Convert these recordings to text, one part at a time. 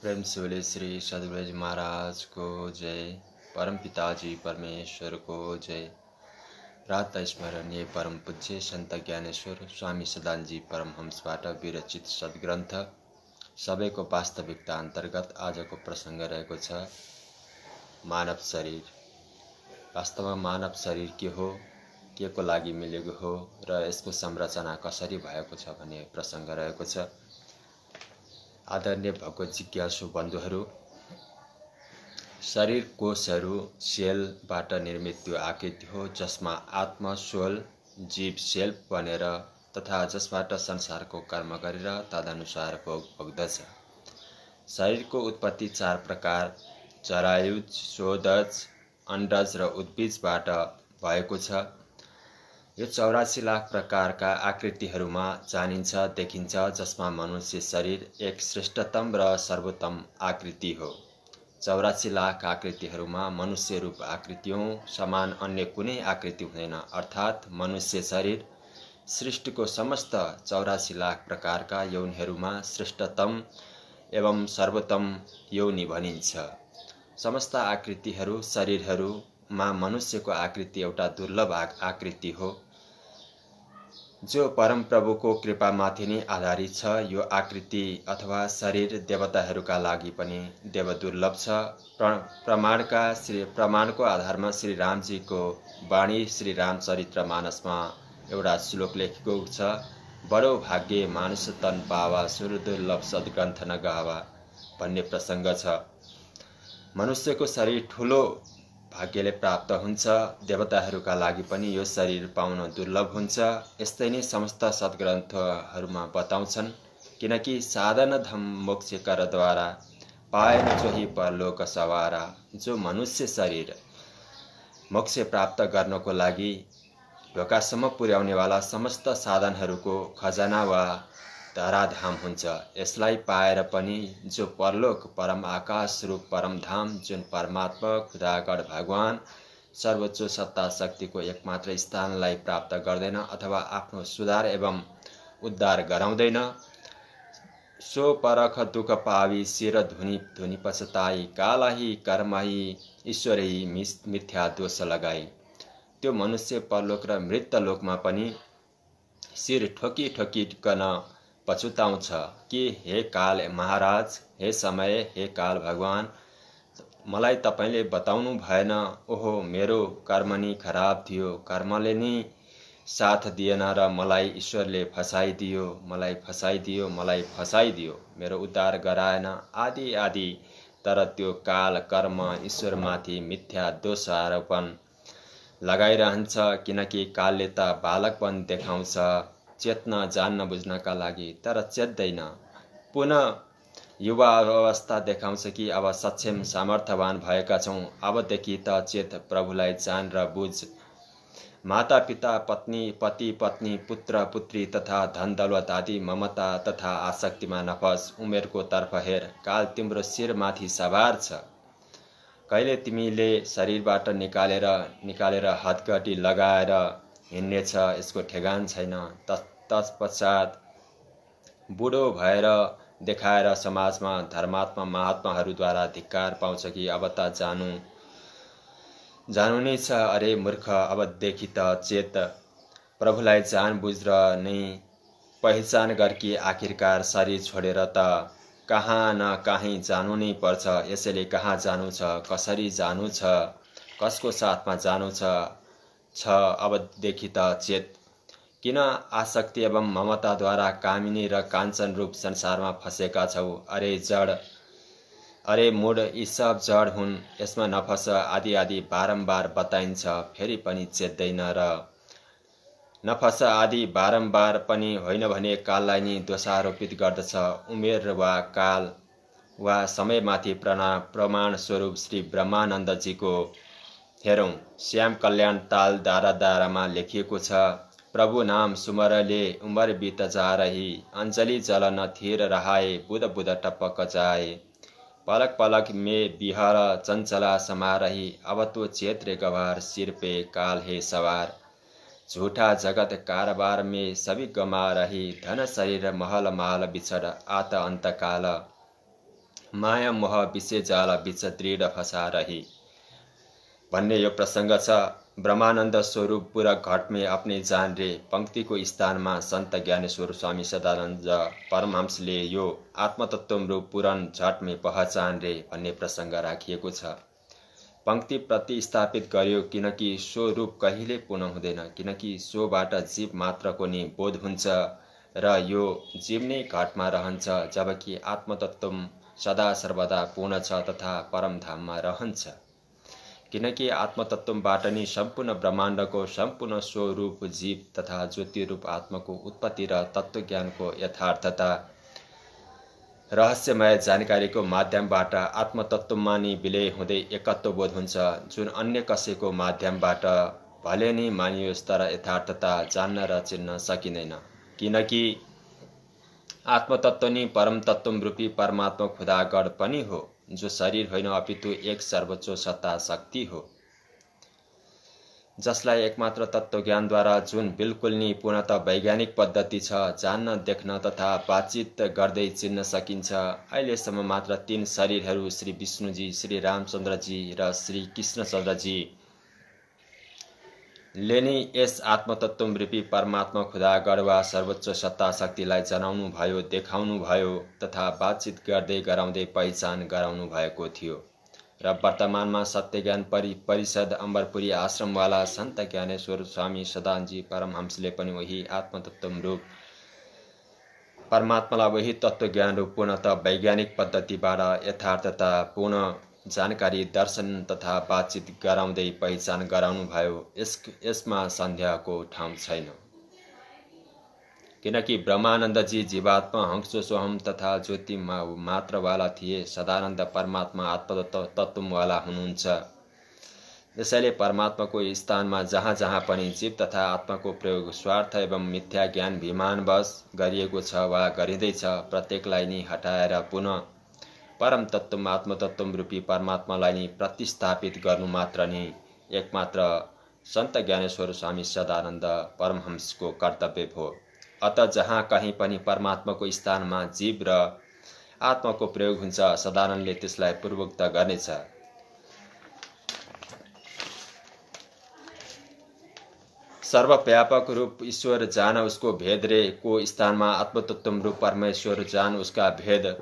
प्रेम शिवले श्री सदगुरु जी महाराज को जय। परम पिताजी परमेश्वर को जय। प्रात स्मरणीय परम पूज्य संत ज्ञानेश्वर स्वामी सदानजी परमहंसबाट विरचित सद्ग्रन्थ सबैको वास्तविकता अन्तर्गत आजको प्रसङ्ग रहेको छ मानव शरीर। वास्तवमा मानव शरीर के हो, के को लागि मिलेको हो र यसको संरचना कसरी भएको छ भन्ने प्रसङ्ग रहेको छ। आदरणीय भगवत जिज्ञासु बन्धुहरू, शरीर कोषहरू सेलबाट निर्मित त्यो आकृति हो जसमा आत्मा सोल जीव सेल बनेर तथा जसबाट संसारको कर्म गरेर तदनुसार भोग भोग्दछ। शरीरको उत्पत्ति चार प्रकार जरायुज, शोधज, अण्डज र उद्भिजबाट भएको छ। यो 84 लाख प्रकारका आकृतिहरूमा जानिन्छ देखिन्छ, जसमा मनुष्य शरीर एक श्रेष्ठतम र सर्वोत्तम आकृति हो। 84 लाख आकृतिहरूमा मनुष्य रूप आकृतियों समान अन्य कुनै आकृति हुँदैन, अर्थात् मनुष्य शरीर सृष्टिको समस्त 84 लाख प्रकारका यौनहरूमा श्रेष्ठतम एवं सर्वोत्तम यौनी भनिन्छ। समस्त आकृतिहरू शरीरहरूमा मनुष्यको आकृति एउटा दुर्लभ आकृति हो जो परम प्रभुको कृपामाथि नै आधारित छ। यो आकृति अथवा शरीर देवताहरूका लागि पनि देवदुर्लभ छ। प्रमाणको आधारमा श्री रामजीको वाणी श्री रामचरित्र मानसमा एउटा श्लोक लेखेको छ, बडो भाग्य मानुष तन पावा सुरदुर्लभ सद्ग्रन्थ न गावा भन्ने प्रसङ्ग छ। मनुष्यको शरीर ठुलो भाग्यले प्राप्त हुन्छ, देवताहरूका लागि पनि यो शरीर पाउन दुर्लभ हुन्छ। यस्तै नै समस्त सद्ग्रन्थहरूमा बताउँछन्, किनकि साधन धम मोक्ष करद्वारा पाएन जोही परलोक सवारा। जो मनुष्य शरीर मोक्ष प्राप्त गर्नको लागि ढोकासम्म पुर्याउनेवाला समस्त साधनहरूको खजाना वा धराधाम हुन्छ। यसलाई पाएर पनि जो परलोक परम आकाश रूप परम धाम जुन परमात्मा खुदागण भगवान सर्वोच्च सत्ता शक्तिको एकमात्र स्थानलाई प्राप्त गर्दैन अथवा आफ्नो सुधार एवं उद्धार गराउँदैन, सो परख दुःख पावी शिर धुनी धुनी पछताई कालही कर्मही ईश्वरही मिथ्या दोष लगाई। त्यो मनुष्य परलोक र मृत्यलोकमा पनि शिर ठोकी ठोकीकन पछुताउँछ कि हे काल महाराज, हे समय, हे काल भगवान, मलाई तपाईले बताउनु भएन। ओहो, मेरो कर्म नि खराब थियो, कर्मले नि साथ दिएन र मलाई ईश्वरले फसाइदियो, मलाई फसाइदियो, मेरो उद्धार गराएन आदि आदि। तर त्यो काल कर्म ईश्वरमाथि मिथ्या दोष आरोपण लगाइरहन्छ, किनकि कालले त बालकपन देखाउँछ चेत्न जान्न बुझ्नका लागि, तर चेत्दैन। पुनः युवा अवस्था देखाउँछ कि अब सक्षम सामर्थ्यवान भएका छौँ, अबदेखि त चेत प्रभुलाई जान र बुझ। माता पिता पत्नी पति पत्नी पुत्र पुत्री तथा धन दौलत आदि ममता तथा आसक्तिमा नफस। उमेरको तर्फ हेर, काल तिम्रो शिरमाथि सवार छ। कहिले तिमीले शरीरबाट निकालेर हतगटी लगाएर हिँड्नेछ, यसको ठेगान छैन। तत्पश्चात बुढो भएर देखाएर समाजमा धर्मात्मा महात्माहरूद्वारा धिक्कार पाउँछ कि अब त जानु नै छ। अरे मूर्ख, अबदेखि त चेत, प्रभुलाई जान बुझ र नै पहिचान गर कि आखिरकार शरीर छोडेर त कहाँ न कहीँ जानु नै पर्छ। यसैले कहाँ जानु छ, कसरी जानु छ, कसको साथमा जानु छ, अबदेखि त चेत। किन आसक्ति एवं ममताद्वारा कामिनी र काञ्चन रूप संसारमा फसेका छौ? अरे जड, अरे मूढ, यी सब जड हुन्, यसमा नफस आदि आदि बारम्बार बताइन्छ, फेरि पनि चेत्दैन। र नफस आदि बारम्बार पनि होइन भने काललाई नि दोषारोपित गर्दछ। उमेर वा काल वा समयमाथि प्रमाण स्वरूप श्री ब्रह्मानन्दजीको हेरौँ, श्याम कल्याण ताल दारामा लेखिएको छ, प्रभु नाम सुमरले उमर बीत जा रही, अंजलि जल न थीर रहाए, बुध बुध टपक जाए, पलक पलक में बिहर चंचला समा रही, अब तो चेत्र गवार सिर पे काल है सवार, झूठा जगत कारबार में सभी गमा रही, धन शरीर महल माल बिछड़ आत अंत काल, माया मोह विषय जाल बिच दृढ फसा रही भन्ने यो प्रसङ्ग छ। ब्रह्मानन्द स्वरूप पूरा घट में अपने जान रे पंक्तिको स्थानमा सन्त ज्ञानेश्वर स्वामी सदानन्द परमहंसले यो आत्मतत्व रूप पुराण झट में पहचान रे भन्ने प्रसङ्ग राखिएको छ। पंक्ति प्रतिस्थापित गर्यो किनकि सो रूप कहिले पूर्ण हुँदैन, किनकि सोबाट जीव मात्रको नि बोध हुन्छ र यो जीव नै घटमा रहन्छ, जबकि आत्मतत्व सदा सर्वदा पूर्ण छ तथा परमधाममा रहन्छ। किनकि आत्मतत्वबाट नि सम्पूर्ण ब्रह्माण्डको सम्पूर्ण स्वरूप जीव तथा ज्योति रूप आत्माको उत्पत्ति र तत्त्वज्ञानको यथार्थता रहस्यमय जानकारीको माध्यमबाट आत्मतत्वमा नि विलय हुँदै एकत्व बोध हुन्छ, जुन अन्य कसैको माध्यमबाट भले नि मानियोस् तर यथार्थता जान्न र चिन्न सकिँदैन। किनकि आत्मतत्व नि परम तत्व रूपी परमात्मा खुदागण पनि हो, जो शरीर होइन अपितु एक सर्वोच्च सत्ता शक्ति हो, जसलाई एकमात्र तत्त्वज्ञानद्वारा जुन बिल्कुल नि पूर्णतः वैज्ञानिक पद्धति छ जान्न, देख्न तथा बातचित गर्दै चिन्न सकिन्छ। अहिलेसम्म मात्र 3 शरीरहरू श्री विष्णुजी, श्री रामचन्द्रजी र श्री कृष्णचन्द्रजी ले नै यस आत्मतत्व रूपी परमात्मा खुदागण वा सर्वोच्च सत्ता शक्तिलाई जनाउनु भयो, देखाउनु भयो तथा बातचित गर्दै गराउँदै पहिचान गराउनु भएको थियो। र वर्तमानमा सत्यज्ञान परिषद अम्बरपुरी आश्रमवाला सन्त ज्ञानेश्वर स्वामी सदानजी परमहंसले पनि वही आत्मतत्व रूप परमात्मालाई वही तत्त्वज्ञान रूप पूर्णतः वैज्ञानिक पद्धतिबाट यथार्थता पूर्ण जानकारी दर्शन तथा बातचित गराउँदै पहिचान गराउनु भयो। यसमा सन्देहको ठाउँ छैन, किनकि ब्रह्मानन्दजी जीवात्मा हंसो सोहम तथा ज्योति मात्रवाला थिए, सदानन्द परमात्मा आत्मतत्ववाला हुनुहुन्छ। यसैले परमात्माको स्थानमा जहाँ जहाँ पनि जीव तथा आत्माको प्रयोग स्वार्थ एवं मिथ्या ज्ञान विमानवश गरिएको छ वा गरिँदैछ, प्रत्येकलाई नि हटाएर पुनः परम तत्व आत्मतत्व रूपी परमात्मालाई नि प्रतिस्थापित गर्नु मात्र नि एकमात्र सन्त ज्ञानेश्वर स्वामी सदानन्द परमहंसको कर्तव्य हो। अत जहाँ कहीँ पनि परमात्माको स्थानमा जीव र आत्माको प्रयोग हुन्छ, सदानन्दले त्यसलाई पूर्वोक्त गर्नेछ। सर्वव्यापक रूप ईश्वर जान उसको भेद रे को स्थानमा आत्मतत्व रूप परमेश्वर जान उसका भेद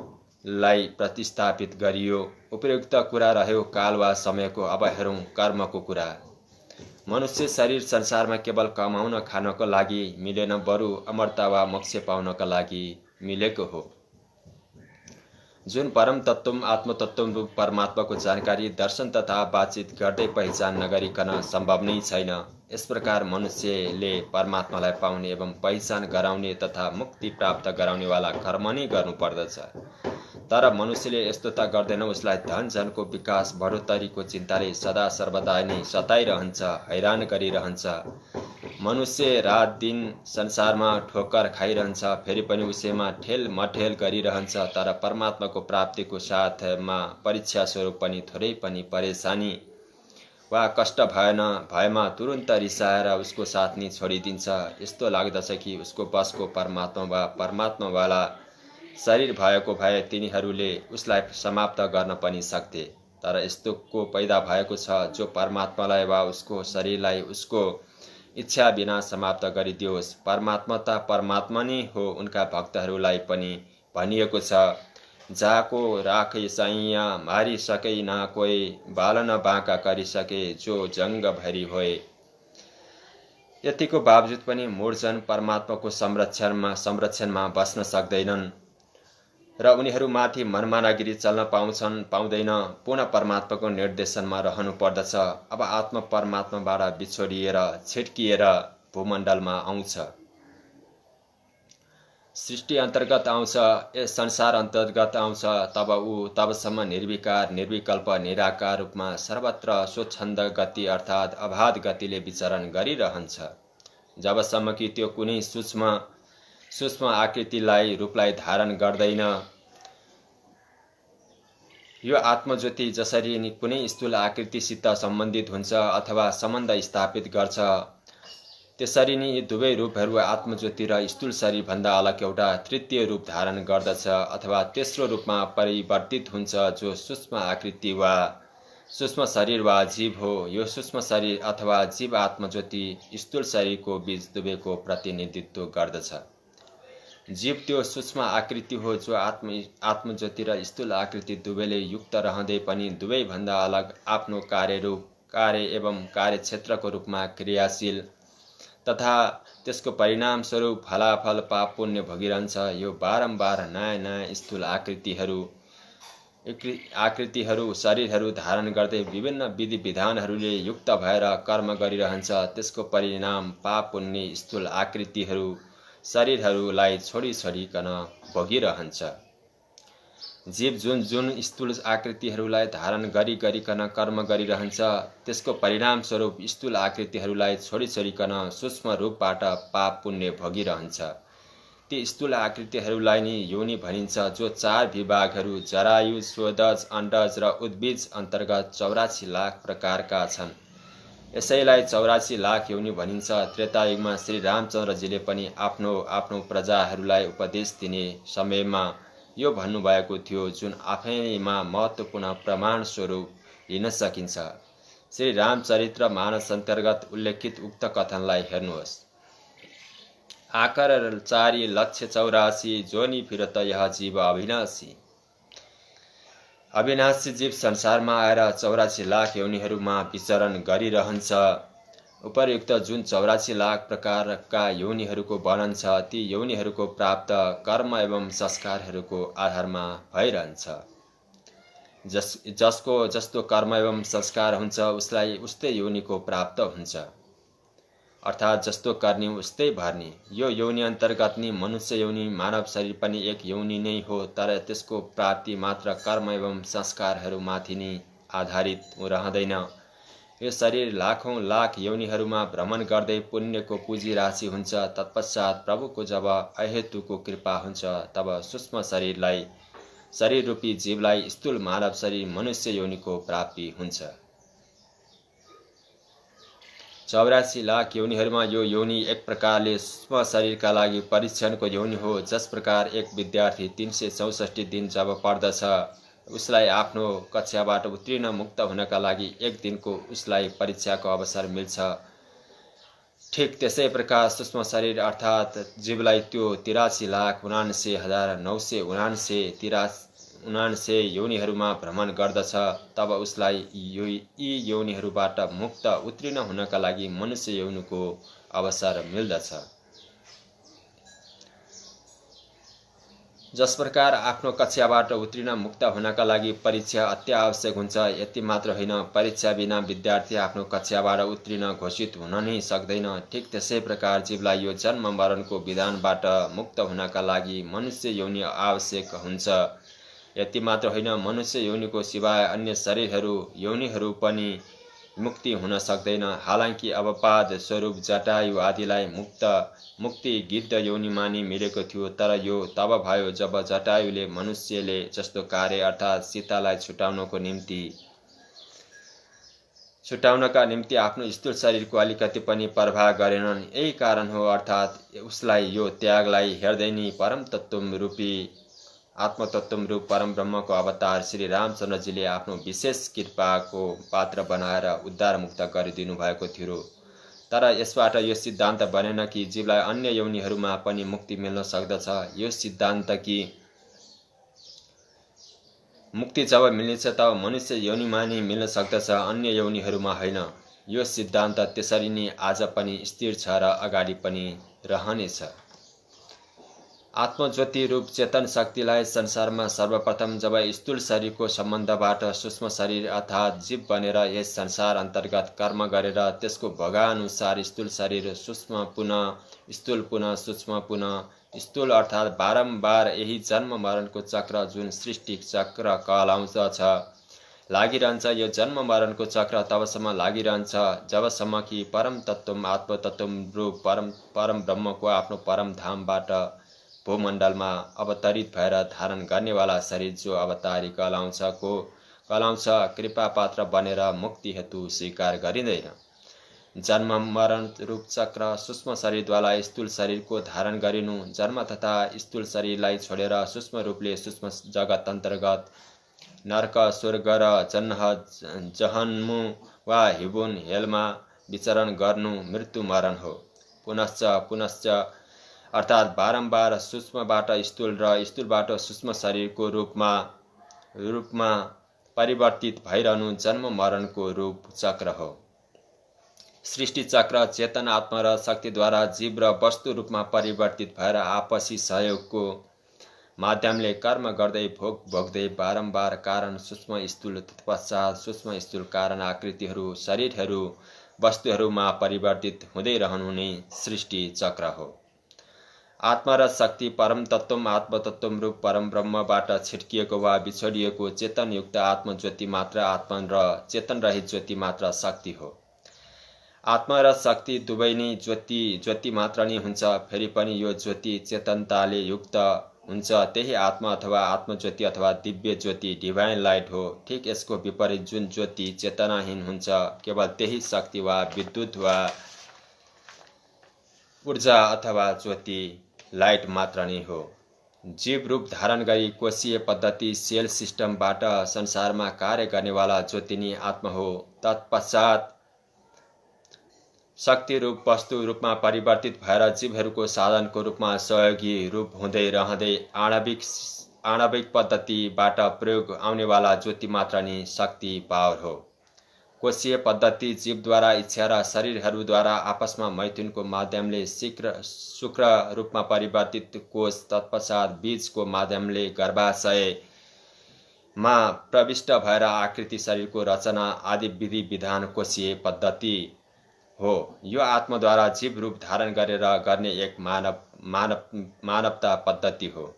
लाई प्रतिस्थापित गरियो। उपयुक्त कुरा रह्यो काल वा समयको। अब हेरौँ कर्मको कुरा। मनुष्य शरीर संसारमा केवल कमाउन खानको लागि मिलेन, बरु अमरता वा मोक्ष पाउनका लागि मिलेको हो। जुन परम तत्व आत्मतत्व रूप परमात्माको जानकारी दर्शन तथा बातचित गर्दै पहिचान नगरिकन सम्भव नै छैन। यस प्रकार मनुष्यले परमात्मालाई पाउने एवं पहिचान गराउने तथा मुक्ति प्राप्त गराउनेवाला कर्म नै गर्नुपर्दछ। तर मनुष्यले यस्तो त गर्दैन। उसलाई धन जनको विकास बढोत्तरीको चिन्ताले सदा सर्वदा नै सताइरहन्छ, हैरान गरिरहन्छ। मनुष्य रात दिन संसारमा ठोक्कर खाइरहन्छ, फेरि पनि उसैमा ठेल मठेल गरिरहन्छ। तर परमात्माको प्राप्तिको साथमा परीक्षा स्वरूप पनि थोरै पनि परेशानी वा कष्ट भएमा तुरुन्त रिसाएर उसको साथ नि छोडिदिन्छ। यस्तो लाग्दछ कि उसको बसको परमात्मा वा परमात्मावाला शरीर भएको भए तिनीहरूले उसलाई समाप्त गर्न पनि सक्थे। तर यस्तोको पैदा भएको छ जो परमात्मालाई वा उसको शरीरलाई उसको इच्छा बिना समाप्त गरिदियोस्। परमात्मा त परमात्मा नै हो। उनका भक्तहरूलाई पनि भनिएको छ, जाको राखे सैया मारी सकै न कोही, बालन बाँका गरिसके जो जङ्ग भरी होए। यतिको बावजुद पनि मूर्छन परमात्माको संरक्षणमा बस्न सक्दैनन् र उनीहरूमाथि मनमानागिरी चल्न पाउँदैन। पुनः परमात्माको निर्देशनमा रहनु पर्दछ। अब आत्मा परमात्माबाट बिछोडिएर छिटकिएर भूमण्डलमा आउँछ, सृष्टि अन्तर्गत आउँछ, यस संसार अन्तर्गत आउँछ। तबसम्म निर्विकार निर्विकल्प निराकार रूपमा सर्वत्र स्वच्छन्द गति अर्थात् अबाध गतिले विचरण गरिरहन्छ। जबसम्म कि त्यो कुनै सूक्ष्म आकृतिलाई रूपलाई धारण गर्दैन। यो आत्मज्योति जसरी कुनै स्थूल आकृतिसित सम्बन्धित हुन्छ अथवा सम्बन्ध स्थापित गर्छ, त्यसरी नै यी दुवै रूपहरू आत्मज्योति र स्थूल शरीरभन्दा अलग एउटा तृतीय रूप धारण गर्दछ अथवा तेस्रो रूपमा परिवर्तित हुन्छ जो सूक्ष्म आकृति वा सूक्ष्म शरीर वा जीव हो। यो सूक्ष्म शरीर अथवा जीव आत्मज्योति स्थूल शरीरको बीच दुवैको प्रतिनिधित्व गर्दछ। जीव त्यो सूक्ष्म आकृति हो जो आत्मज्योति र स्थूल आकृति दुवैले युक्त रहँदै पनि दुवैभन्दा अलग आफ्नो कार्य एवं कार्यक्षेत्रको रूपमा क्रियाशील तथा त्यसको परिणाम स्वरूप फलाफल पाप पुण्य भोगिरहन्छ। यो बारम्बार नयाँ नयाँ स्थूल आकृतिहरू शरीरहरू धारण गर्दै विभिन्न विधि विधानहरूले युक्त भएर कर्म गरिरहन्छ। त्यसको परिणाम पाप पुण्य स्थूल आकृतिहरू शरीरहरूलाई छोडिकन भोगिरहन्छ। जीव जुन स्थूल आकृतिहरूलाई धारण गरिकन कर्म गरिरहन्छ त्यसको परिणाम स्वरूप स्थूल आकृतिहरूलाई छोडिकन सूक्ष्म रूपबाट पाप पुण्य भोगिरहन्छ। ती स्थूल आकृतिहरूलाई नै योनि भनिन्छ जो 4 विभागहरू जरायु, स्वोदज, अण्डज र उद्भिज अन्तर्गत 84 लाख प्रकारका छन्। यसैलाई 84 लाख योनि भनिन्छ। त्रेतायुगमा श्री रामचन्द्रजीले पनि आफ्नो प्रजाहरूलाई उपदेश दिने समयमा यो भन्नुभएको थियो जुन आफैमा महत्त्वपूर्ण प्रमाण स्वरूप लिन सकिन्छ। श्री रामचरित्र मानस अन्तर्गत उल्लेखित उक्त कथनलाई हेर्नुहोस्। आकर 4 लक्ष्य 84 जोनि फिरत यह जीव अविनाशी। अविनाशी जीव संसारमा आएर 84 लाख योनिहरूमा विचरण गरिरहन्छ। उपर्युक्त जुन 84 लाख प्रकारका योनिहरूको वर्णन छ ती योनिहरूको प्राप्त कर्म एवं संस्कारहरूको आधारमा भइरहन्छ। जसको जस्तो कर्म एवं संस्कार हुन्छ उसलाई उस्तै योनिको प्राप्त हुन्छ, अर्थात् जस्तो गर्ने उस्तै भर्ने। यो योनि अन्तर्गत नि मनुष्य योनि मानव शरीर पनि एक योनि नै हो, तर त्यसको प्राप्ति मात्र कर्म एवं संस्कारहरूमाथि नै आधारित रहँदैन। यो शरीर लाखौं लाख योनिहरूमा भ्रमण गर्दै पुण्यको पुँजी राशि हुन्छ। तत्पश्चात प्रभुको जब अहेतुको कृपा हुन्छ तब सूक्ष्म शरीर रूपी जीवलाई स्थूल मानव शरीर मनुष्य योनिको प्राप्ति हुन्छ। 84 लाख योनिहरूमा यो योनि एक प्रकारले सूक्ष्म शरीरका लागि परीक्षणको योनि हो। जस प्रकार एक विद्यार्थी 364 दिन जब पढ्दछ उसलाई आफ्नो कक्षाबाट उत्तीर्ण मुक्त हुनका लागि एक दिनको उसलाई परीक्षाको अवसर मिल्छ, ठीक त्यसै प्रकार सूक्ष्म शरीर अर्थात् जीवलाई त्यो 83,79,979 योनिहरूमा भ्रमण गर्दछ। तब उसलाई यी योनिहरूबाट मुक्त उत्तीर्ण हुनका लागि मनुष्य योनिको अवसर मिल्दछ। जस प्रकार आफ्नो कक्षाबाट उत्तीर्ण मुक्त हुनका लागि परीक्षा अत्यावश्यक हुन्छ, यति मात्र होइन परीक्षा बिना विद्यार्थी आफ्नो कक्षाबाट उत्तीर्ण घोषित हुन नै सक्दैन। ठीक त्यसै प्रकार जीवलाई यो जन्म मरणको विधानबाट मुक्त हुनका लागि मनुष्य योनि आवश्यक हुन्छ। यति मात्र होइन मनुष्य योनिको सिवाय अन्य योनिहरू पनि मुक्ति हुन सक्दैन। हालांकि अवपाद स्वरूप जटायु आदिलाई मुक्ति गिद्ध योनिमा नै मिलेको थियो, तर यो तब भयो जब जटायुले मनुष्यले जस्तो कार्य अर्थात् सीतालाई छुटाउनका निम्ति आफ्नो स्थूल शरीरको अलिकति पनि प्रभाव गरेनन्। यही कारण हो अर्थात् उसलाई यो त्यागलाई हेर्दै नै आत्मतत्त्व रूप परम ब्रह्मको अवतार श्री रामचन्द्रजीले आफ्नो विशेष कृपाको पात्र बनाएर उद्धार मुक्त गरिदिनु भएको थियो। तर यसबाट यो सिद्धान्त बनेन कि जीवलाई अन्य योनिहरूमा पनि मुक्ति मिल्न सक्दछ। यो सिद्धान्त कि मुक्ति जब मिल्नेछ तब मनुष्य योनिमा नै मिल्न सक्दछ, अन्य योनिहरूमा होइन। यो सिद्धान्त त्यसरी नै आज पनि स्थिर छ र अगाडि पनि रहनेछ। आत्मज्योति रूप चेतन शक्तिलाई संसारमा सर्वप्रथम जब स्थूल शरीरको सम्बन्धबाट सूक्ष्म शरीर अर्थात् जीव बनेर यस संसार अन्तर्गत कर्म गरेर त्यसको भोगानुसार स्थूल शरीर सूक्ष्म पुनः स्थूल पुनः सूक्ष्म पुनः स्थूल अर्थात् बारम्बार यही जन्म मरणको चक्र जुन सृष्टि चक्र कहलाउँछ लागिरहन्छ। यो जन्म मरणको चक्र तबसम्म लागिरहन्छ जबसम्म कि परम तत्त्व आत्मतत्त्व रूप परम ब्रह्मको आफ्नो परम धामबाट भूमण्डलमा अवतरित भएर धारण गर्नेवाला शरीर जो अवतारी कहलाउँछ कृपा पात्र बनेर मुक्ति हेतु स्वीकार गरिँदैन। जन्म मरण रूप चक्र सूक्ष्म शरीरद्वारा स्थूल शरीरको धारण गरिनु, जन्म तथा स्थूल शरीरलाई छोडेर सूक्ष्म रूपले सूक्ष्म जगत अन्तर्गत नरक स्वर्ग र जहन्मु वा हिबुन हेलमा विचरण गर्नु मृत्यु मरण हो। पुनश्च पुनश्च अर्थात् बारम्बार सूक्ष्मबाट स्थूल र स्थूलबाट सूक्ष्म शरीरको रूपमा परिवर्तित भइरहनु जन्म मरणको रूप चक्र हो। सृष्टि चक्र चेतन आत्मा र शक्तिद्वारा जीव र वस्तु रूपमा परिवर्तित भएर आपसी सहयोगको माध्यमले कर्म गर्दै भोग भोग्दै बारम्बार कारण सूक्ष्म स्थूल तत्पश्चात सूक्ष्म स्थूल कारण आकृतिहरू शरीरहरू वस्तुहरूमा परिवर्तित हुँदै रहनु नै सृष्टि चक्र हो। आत्मा र शक्ति परम तत्त्व आत्मतत्त्व रूप परम ब्रह्मबाट छिटकिएको वा बिछोडिएको चेतनयुक्त आत्मज्योति मात्र आत्मा र चेतन रहित ज्योति मात्र शक्ति हो। आत्मा र शक्ति दुवै नै ज्योति मात्र नै हुन्छ। फेरि पनि यो ज्योति चेतनताले युक्त हुन्छ, त्यही आत्मा अथवा आत्मज्योति अथवा दिव्य ज्योति डिभाइन लाइट हो। ठीक यसको विपरीत जुन ज्योति चेतनाहीन हुन्छ, केवल त्यही शक्ति वा विद्युत वा ऊर्जा अथवा ज्योति लाइट मात्र नै हो। जीव रूप धारण गरी कोशीय पद्धति सेल सिस्टमबाट संसारमा कार्य गर्नेवाला ज्योति नै आत्मा हो। तत्पश्चात शक्ति रूप वस्तु रूपमा परिवर्तित भएर जीवहरूको साधनको रूपमा सहयोगी रूप हुँदै रहँदै आणविक पद्धतिबाट प्रयोग आउनेवाला ज्योति मात्र नै शक्ति पावर हो। कोशीय पद्धति जीवद्वारा इच्छा र शरीरहरूद्वारा आपसमा मैथुनको माध्यमले शुक्र रूपमा परिवर्तित कोष, तत्पश्चात बीजको माध्यमले गर्भाशयमा प्रविष्ट भएर आकृति शरीरको रचना आदि विधि विधान कोशीय पद्धति हो। यो आत्माद्वारा जीव रूप धारण गरेर गर्ने एक मानवता पद्धति हो।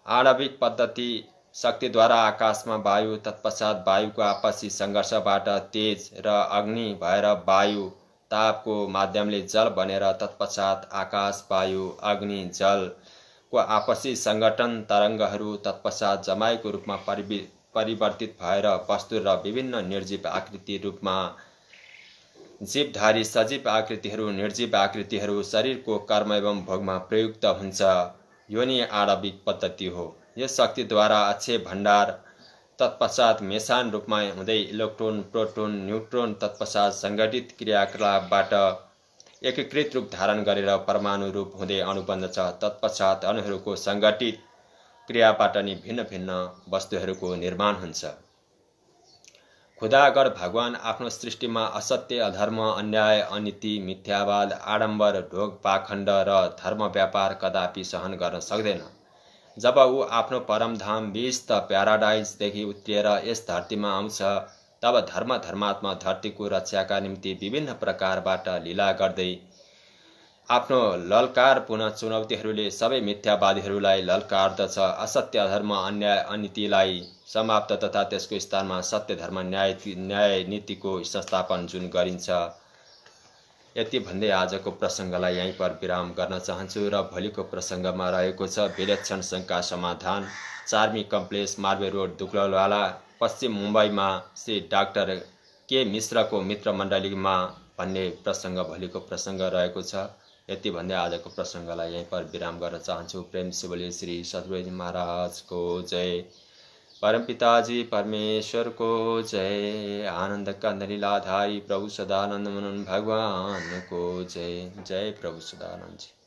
आणविक पद्धति शक्तिद्वारा आकाशमा वायु, तत्पश्चात वायुको आपसी सङ्घर्षबाट तेज र अग्नि भएर वायु तापको माध्यमले जल बनेर तत्पश्चात आकाश वायु अग्नि जलको आपसी सङ्गठन तरङ्गहरू तत्पश्चात जमाएको रूपमा परिवर्तित भएर वस्तु र विभिन्न निर्जीव आकृति रूपमा जीवधारी सजीव आकृतिहरू निर्जीव आकृतिहरू शरीरको कर्म एवं भोगमा प्रयुक्त हुन्छ। यो नै आणविक पद्धति हो। यस शक्तिद्वारा अक्षय भण्डार तत्पश्चात मेसान रूपमा हुँदै इलेक्ट्रोन प्रोटोन न्युट्रोन तत्पश्चात सङ्गठित क्रियाकलापबाट एकीकृत रूप धारण गरेर परमाणु रूप हुँदै अणु बन्दछ। तत्पश्चात अणुहरूको सङ्गठित क्रियाबाट नै भिन्न भिन्न वस्तुहरूको निर्माण हुन्छ। खुदागर भगवान आफ्नो सृष्टिमा असत्य, अधर्म, अन्याय, अनीति, मिथ्यावाद, आडम्बर, ढोग, पाखण्ड र धर्म व्यापार कदापि सहन गर्न सक्दैन। जब ऊ आफ्नो परमधाम विस्त प्याराडाइजदेखि उत्रिएर यस धरतीमा आउँछ, तब धर्मात्मा धरतीको रक्षाका निम्ति विभिन्न प्रकारबाट लीला गर्दै आफ्नो ललकारपूर्ण चुनौतीहरूले सबै मिथ्यावादीहरूलाई ललकार्दछ। असत्य, अधर्म, अन्याय, अनीतिलाई समाप्त तथा त्यसको स्थानमा सत्य, धर्म, न्याय नीतिको संस्थापन जुन गरिन्छ। यति भन्दै आजको प्रसङ्गलाई यहीँ पर विराम गर्न चाहन्छु र भोलिको प्रसङ्गमा रहेको छ विलक्षण शङ्का समाधान, चार्मी कम्प्लेक्स, मार्बे रोड, दुग्लवाला, पश्चिम मुम्बईमा श्री डाक्टर के मिश्रको मित्र मण्डलीमा भन्ने प्रसङ्ग भोलिको प्रसङ्ग रहेको छ। यति भन्दै आजको प्रसङ्गलाई यहीँ पर विराम गर्न चाहन्छु। प्रेम से बोले श्री सद्गुरुजी महाराजको जय, परमपिताजी परमेश्वरको जय, आनन्द कंद लीलाधारी प्रभु सदानंद मनन भगवानको जय। जय प्रभु सदानंद जी।